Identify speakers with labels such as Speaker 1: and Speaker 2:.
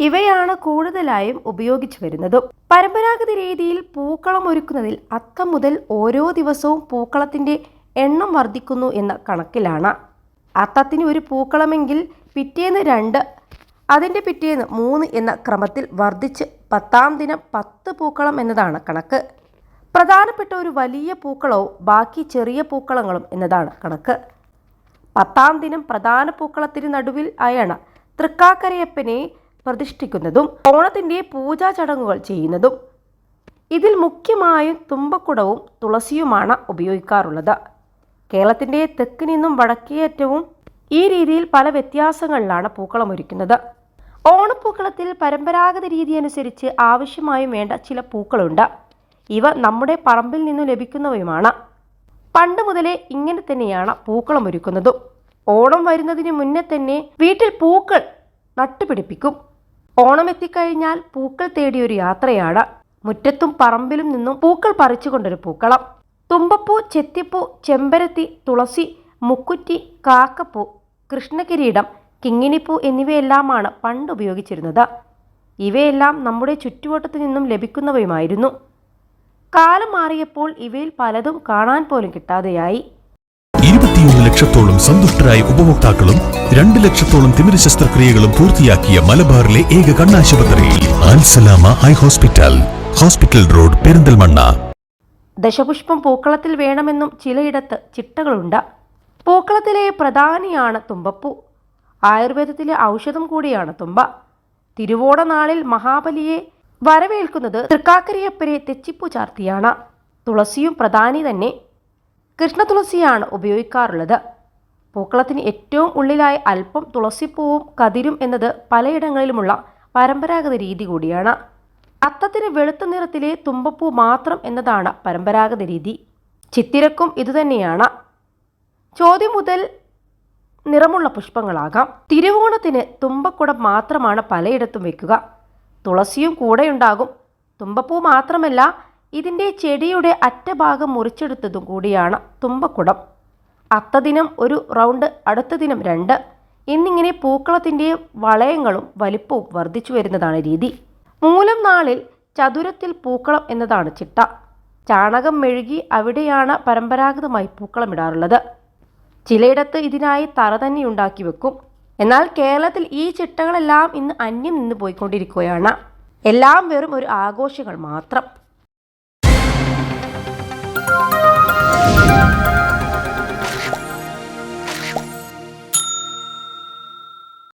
Speaker 1: ഇവയാണ് കൂടുതലായും ഉപയോഗിച്ചു വരുന്നതും. പരമ്പരാഗത രീതിയിൽ പൂക്കളം ഒരുക്കുന്നതിൽ അത്തം മുതൽ ഓരോ ദിവസവും പൂക്കളത്തിന്റെ എണ്ണം വർദ്ധിക്കുന്നു എന്ന കണക്കിലാണ്. അത്തത്തിന് ഒരു പൂക്കളമെങ്കിൽ പിറ്റേന്ന് 2, അതിൻ്റെ പിറ്റേന്ന് 3 എന്ന ക്രമത്തിൽ വർദ്ധിച്ച് 10-ാം ദിനം 10 പൂക്കളം എന്നതാണ് കണക്ക്. പ്രധാനപ്പെട്ട ഒരു വലിയ പൂക്കളവും ബാക്കി ചെറിയ പൂക്കളങ്ങളും എന്നതാണ് കണക്ക്. 10-ാം ദിനം പ്രധാന പൂക്കളത്തിന് നടുവിൽ ആയാണ് തൃക്കാക്കരയപ്പനെ പ്രതിഷ്ഠിക്കുന്നതും ഓണത്തിൻ്റെ പൂജാ ചടങ്ങുകൾ ചെയ്യുന്നതും. ഇതിൽ മുഖ്യമായും തുമ്പക്കുടവും തുളസിയുമാണ് ഉപയോഗിക്കാറുള്ളത്. കേരളത്തിൻ്റെ തെക്ക് നിന്നും വടക്കേയറ്റവും ഈ രീതിയിൽ പല വ്യത്യാസങ്ങളിലാണ് പൂക്കളം ഒരുക്കുന്നത്. ഓണപ്പൂക്കളത്തിൽ പരമ്പരാഗത രീതി അനുസരിച്ച് ആവശ്യമായും വേണ്ട ചില പൂക്കളുണ്ട്. ഇവ നമ്മുടെ പറമ്പിൽ നിന്നും ലഭിക്കുന്നവയുമാണ്. പണ്ട് മുതലേ ഇങ്ങനെ തന്നെയാണ് പൂക്കളം ഒരുക്കുന്നതും. ഓണം വരുന്നതിന് മുന്നേ തന്നെ വീട്ടിൽ പൂക്കൾ നട്ടുപിടിപ്പിക്കും. ഓണം എത്തിക്കഴിഞ്ഞാൽ പൂക്കൾ തേടിയൊരു യാത്രയാണ്. മുറ്റത്തും പറമ്പിലും നിന്നും പൂക്കൾ പറിച്ചുകൊണ്ടൊരു പൂക്കളം. തുമ്പപ്പൂ, ചെത്തിപ്പൂ, ചെമ്പരത്തി, തുളസി, മുക്കുറ്റി, കാക്കപ്പൂ, കൃഷ്ണകിരീടം, കിങ്ങിണിപ്പൂ എന്നിവയെല്ലാമാണ് പണ്ട് ഉപയോഗിച്ചിരുന്നത്. ഇവയെല്ലാം നമ്മുടെ ചുറ്റുവട്ടത്തു നിന്നും ലഭിക്കുന്നവയുമായിരുന്നു. കാലം മാറിയപ്പോൾ ഇവയിൽ പലതും കാണാൻ പോലും കിട്ടാതെയായി.
Speaker 2: 21 ലക്ഷത്തോളം സന്തുഷ്ടരായ ഉപഭോക്താക്കളും 2 ലക്ഷത്തോളം തിമിര ശസ്ത്രക്രിയകളും പൂർത്തിയാക്കിയ മലബാറിലെ ഏക കണ്ണാശുപത്രി Alsalama high hospital, hospital road, Perinthalmanna.
Speaker 1: ദശപുഷ്പം പൂക്കളത്തിൽ വേണമെന്നും ചിലയിടത്ത് ചിട്ടകളുണ്ട്. പൂക്കളത്തിലെ പ്രധാനിയാണ് തുമ്പപ്പൂ. ആയുർവേദത്തിലെ ഔഷധം കൂടിയാണ് തുമ്പ. തിരുവോണ നാളിൽ മഹാബലിയെ വരവേൽക്കുന്നത് തൃക്കാക്കരയപ്പനെ തെച്ചിപ്പൂ ചാർത്തിയാണ്. തുളസിയും പ്രധാനി തന്നെ. കൃഷ്ണതുളസിയാണ് ഉപയോഗിക്കാറുള്ളത്. പൂക്കളത്തിന് ഏറ്റവും ഉള്ളിലായി അല്പം തുളസിപ്പൂവും കതിരും എന്നത് പലയിടങ്ങളിലുമുള്ള പരമ്പരാഗത രീതി കൂടിയാണ്. അത്തത്തിന് വെളുത്ത നിറത്തിലെ തുമ്പപ്പൂ മാത്രം എന്നതാണ് പരമ്പരാഗത രീതി. ചിത്തിരക്കും ഇതുതന്നെയാണ്. ചോദ്യം മുതൽ നിറമുള്ള പുഷ്പങ്ങളാകാം. തിരുവോണത്തിന് തുമ്പക്കുടം മാത്രമാണ് പലയിടത്തും വെക്കുക. തുളസിയും കൂടെയുണ്ടാകും. തുമ്പപ്പൂ മാത്രമല്ല, ഇതിൻ്റെ ചെടിയുടെ അറ്റഭാഗം മുറിച്ചെടുത്തതും കൂടിയാണ് തുമ്പക്കുടം. അത്തദിനം ഒരു റൗണ്ട്, അടുത്ത ദിനം 2 എന്നിങ്ങനെ പൂക്കളത്തിൻ്റെ വളയങ്ങളും വലിപ്പവും വർദ്ധിച്ചു വരുന്നതാണ് രീതി. മൂലം നാളിൽ ചതുരത്തിൽ പൂക്കളം എന്നതാണ് ചിട്ട. ചാണകം മെഴുകി അവിടെയാണ് പരമ്പരാഗതമായി പൂക്കളമിടാറുള്ളത്. ചിലയിടത്ത് ഇതിനായി തറ തന്നെ ഉണ്ടാക്കി വെക്കും. എന്നാൽ കേരളത്തിൽ ഈ ചിട്ടകളെല്ലാം ഇന്ന് അന്യം നിന്ന് പോയിക്കൊണ്ടിരിക്കുകയാണ്. എല്ലാം വെറും ഒരു ആഘോഷങ്ങൾ മാത്രം.